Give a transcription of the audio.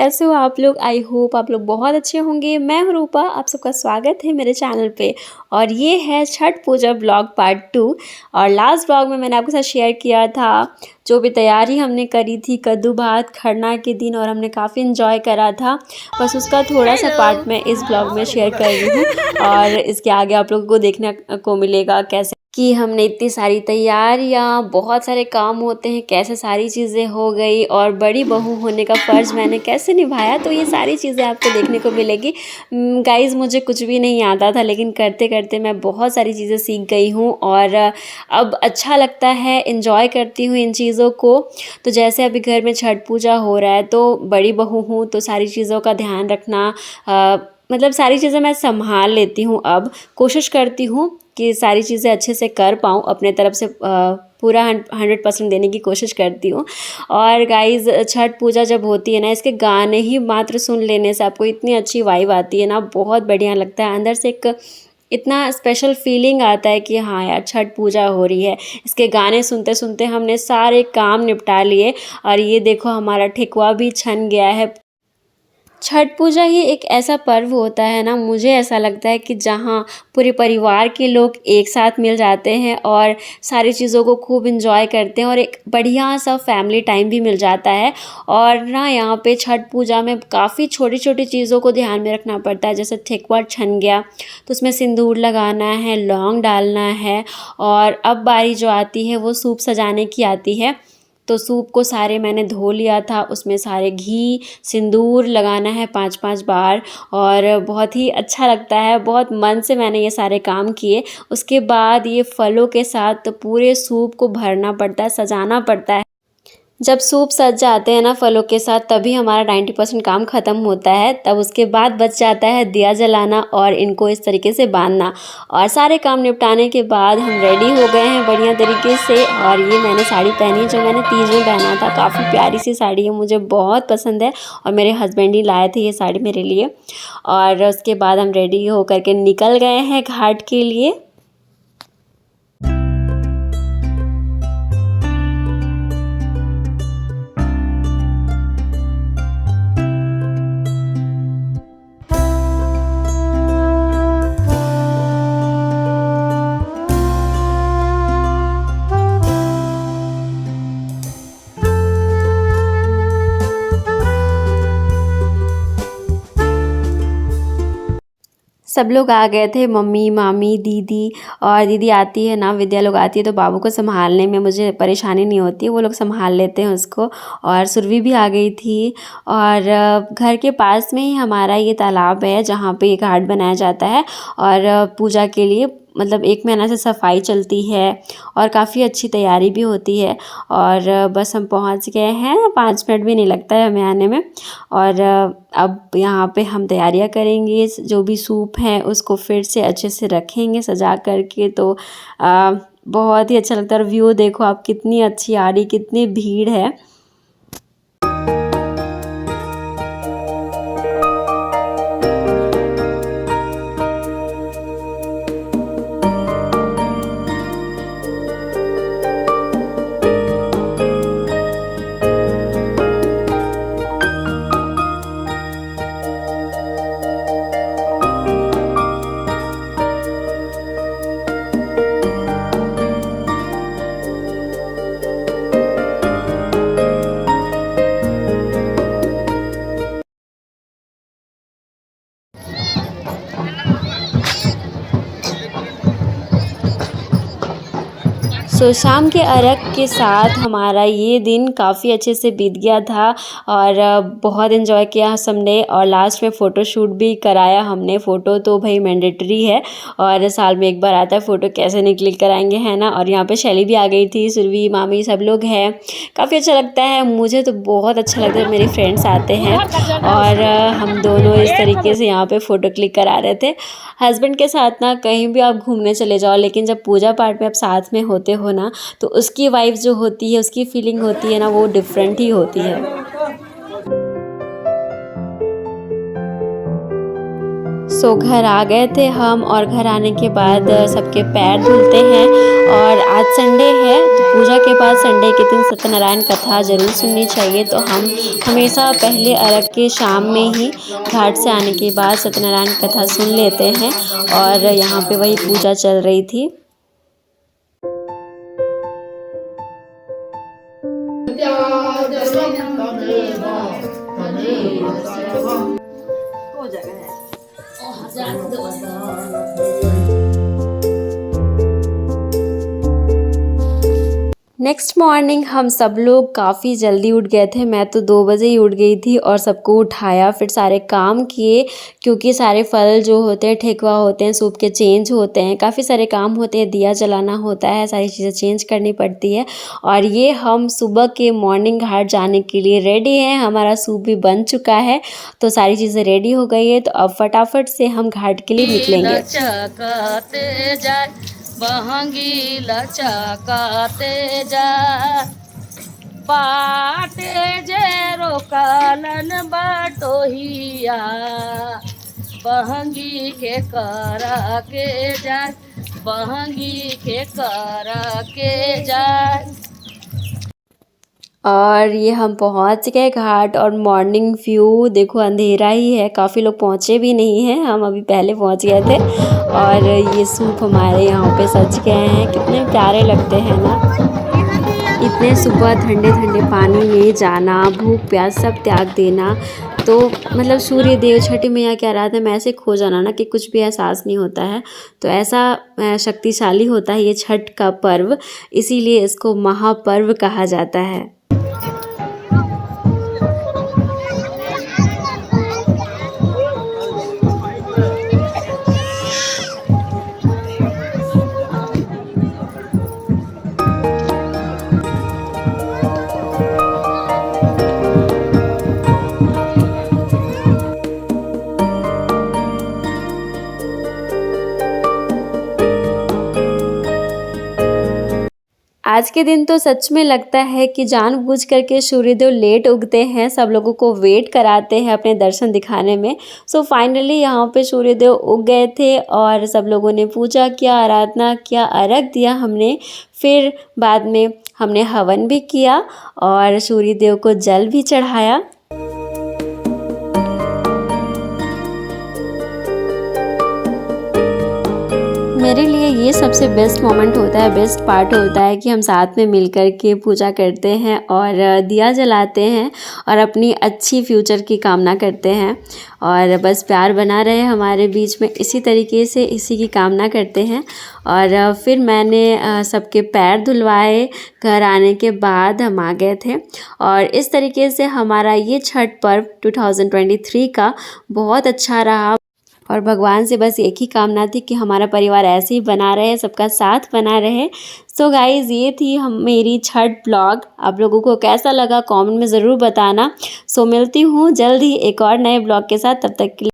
कैसे हो आप लोग? आई होप आप लोग बहुत अच्छे होंगे। मैं हूँ रूपा, आप सबका स्वागत है मेरे चैनल पे। और ये है छठ पूजा ब्लॉग पार्ट 2। और लास्ट ब्लॉग में मैंने आपके साथ शेयर किया था जो भी तैयारी हमने करी थी कद्दू भात खरना के दिन, और हमने काफ़ी इन्जॉय करा था। बस उसका थोड़ा सा पार्ट मैं इस ब्लॉग में शेयर कर रही हूँ, और इसके आगे आप लोगों को देखने को मिलेगा कैसे कि हमने इतनी सारी तैयारियाँ, बहुत सारे काम होते हैं, कैसे सारी चीज़ें हो गई, और बड़ी बहू होने का फ़र्ज़ मैंने कैसे निभाया। तो ये सारी चीज़ें आपको देखने को मिलेगी। गाइज़, मुझे कुछ भी नहीं आता था, लेकिन करते करते मैं बहुत सारी चीज़ें सीख गई हूँ, और अब अच्छा लगता है, इन्जॉय करती हूँ इन चीज़ों को। तो जैसे अभी घर में छठ पूजा हो रहा है, तो बड़ी बहू हूँ तो सारी चीज़ों का ध्यान रखना, मतलब सारी चीज़ें मैं संभाल लेती हूँ। अब कोशिश करती हूँ कि सारी चीज़ें अच्छे से कर पाऊँ, अपने तरफ से पूरा 100% देने की कोशिश करती हूँ। और गाइज़, छठ पूजा जब होती है ना, इसके गाने ही मात्र सुन लेने से आपको इतनी अच्छी वाइब आती है ना, बहुत बढ़िया लगता है। अंदर से एक इतना स्पेशल फीलिंग आता है कि हाँ यार, छठ पूजा हो रही है। इसके गाने सुनते सुनते हमने सारे काम निपटा लिए, और ये देखो हमारा ठेकुआ भी छन गया है। छठ पूजा ही एक ऐसा पर्व होता है ना, मुझे ऐसा लगता है कि जहाँ पूरे परिवार के लोग एक साथ मिल जाते हैं और सारी चीज़ों को खूब इंजॉय करते हैं, और एक बढ़िया सा फैमिली टाइम भी मिल जाता है। और ना यहाँ पे छठ पूजा में काफ़ी छोटी छोटी चीज़ों को ध्यान में रखना पड़ता है। जैसे ठेकुआ छन गया तो उसमें सिंदूर लगाना है, लौंग डालना है, और अब बारी जो आती है वो सूप सजाने की आती है। तो सूप को सारे मैंने धो लिया था, उसमें सारे घी सिंदूर लगाना है 5-5 बार, और बहुत ही अच्छा लगता है। बहुत मन से मैंने ये सारे काम किए। उसके बाद ये फलों के साथ पूरे सूप को भरना पड़ता है, सजाना पड़ता है। जब सूप सज जाते हैं ना फलों के साथ, तभी हमारा 90% काम ख़त्म होता है। तब उसके बाद बच जाता है दिया जलाना और इनको इस तरीके से बांधना। और सारे काम निपटाने के बाद हम रेडी हो गए हैं बढ़िया तरीके से। और ये मैंने साड़ी पहनी जो मैंने तीज में पहना था, काफ़ी प्यारी सी साड़ी है, मुझे बहुत पसंद है, और मेरे हस्बैंड ही लाए थे ये साड़ी मेरे लिए। और उसके बाद हम रेडी होकर के निकल गए हैं घाट के लिए। सब लोग आ गए थे, मम्मी मामी दीदी। और दीदी आती है ना, विद्या लोग आती है, तो बाबू को संभालने में मुझे परेशानी नहीं होती, वो लोग संभाल लेते हैं उसको। और सुरभि भी आ गई थी। और घर के पास में ही हमारा ये तालाब है जहाँ पे ये घाट बनाया जाता है, और पूजा के लिए मतलब 1 महीना से सफाई चलती है, और काफ़ी अच्छी तैयारी भी होती है। और बस हम पहुंच गए हैं, 5 मिनट भी नहीं लगता है हमें आने में। और अब यहाँ पे हम तैयारियां करेंगे, जो भी सूप है उसको फिर से अच्छे से रखेंगे सजा करके। तो बहुत ही अच्छा लगता है। और व्यू देखो आप, कितनी अच्छी आ रही, कितनी भीड़ है। शाम के अर्घ के साथ हमारा ये दिन काफ़ी अच्छे से बीत गया था, और बहुत इन्जॉय किया सबने। और लास्ट में फ़ोटो शूट भी कराया हमने। फ़ोटो तो भाई मैंडेटरी है, और साल में एक बार आता है, फ़ोटो कैसे नहीं क्लिक कराएंगे, है ना। और यहाँ पे शैली भी आ गई थी, सुरभि मामी सब लोग हैं। काफ़ी अच्छा लगता है, मुझे तो बहुत अच्छा लगता है, मेरे फ्रेंड्स आते हैं, और हम दोनों इस तरीके से यहाँ पे फ़ोटो क्लिक करा रहे थे। हस्बैंड के साथ ना कहीं भी आप घूमने चले जाओ, लेकिन जब पूजा पाठ में आप साथ में होते हो ना, तो उसकी वाइब जो होती है, उसकी फीलिंग होती है ना, वो डिफरेंट ही होती है। सो घर आ गए थे हम और घर आने के बाद सबके पैर धुलते हैं। और आज संडे है तो पूजा के बाद संडे के दिन सत्यनारायण कथा ज़रूर सुननी चाहिए। तो हम हमेशा पहले अर्घ के शाम में ही घाट से आने के बाद सत्यनारायण कथा सुन लेते हैं और यहाँ पे वही पूजा चल रही थी। नेक्स्ट मॉर्निंग हम सब लोग काफ़ी जल्दी उठ गए थे। मैं तो 2 बजे ही उठ गई थी और सबको उठाया, फिर सारे काम किए क्योंकि सारे फल जो होते हैं, ठेकुआ होते हैं, सूप के चेंज होते हैं, काफ़ी सारे काम होते हैं, दिया जलाना होता है, सारी चीज़ें चेंज करनी पड़ती है। और ये हम सुबह के मॉर्निंग घाट जाने के लिए रेडी हैं। हमारा सूप भी बन चुका है तो सारी चीज़ें रेडी हो गई है। तो अब फटाफट से हम घाट के लिए निकलेंगे। बहंगी लचकाते जा पाटे जे रोकलन बटोहिया बहंगी के करा के जाए बहंगी के करा के जाए। और ये हम पहुंच गए घाट और मॉर्निंग व्यू देखो, अंधेरा ही है, काफ़ी लोग पहुंचे भी नहीं हैं, हम अभी पहले पहुंच गए थे। और ये सूप हमारे यहाँ पे सज गए हैं, कितने प्यारे लगते हैं ना। इतने सुबह ठंडे ठंडे पानी में जाना, भूख प्यास सब त्याग देना, तो मतलब सूर्य देव छठी मैया क्या रात में ऐसे खो जाना ना कि कुछ भी एहसास नहीं होता है। तो ऐसा शक्तिशाली होता है ये छठ का पर्व, इसीलिए इसको महापर्व कहा जाता है। आज के दिन तो सच में लगता है कि जानबूझ करके सूर्यदेव लेट उगते हैं, सब लोगों को वेट कराते हैं अपने दर्शन दिखाने में। सो फाइनली यहाँ पे सूर्यदेव उग गए थे और सब लोगों ने पूजा किया, आराधना किया, अर्घ दिया हमने। फिर बाद में हमने हवन भी किया और सूर्यदेव को जल भी चढ़ाया। मेरे लिए ये सबसे बेस्ट मोमेंट होता है, बेस्ट पार्ट होता है कि हम साथ में मिलकर के पूजा करते हैं और दिया जलाते हैं और अपनी अच्छी फ्यूचर की कामना करते हैं। और बस प्यार बना रहे हमारे बीच में, इसी तरीके से इसी की कामना करते हैं। और फिर मैंने सबके पैर धुलवाए, घर आने के बाद हम आ गए थे। और इस तरीके से हमारा ये छठ पर्व 2023 का बहुत अच्छा रहा। और भगवान से बस एक ही कामना थी कि हमारा परिवार ऐसे ही बना रहे, सबका साथ बना रहे। सो गाइज़, ये थी मेरी छठ ब्लॉग। आप लोगों को कैसा लगा कमेंट में ज़रूर बताना। सो मिलती हूँ जल्द ही एक और नए ब्लॉग के साथ, तब तक के लिए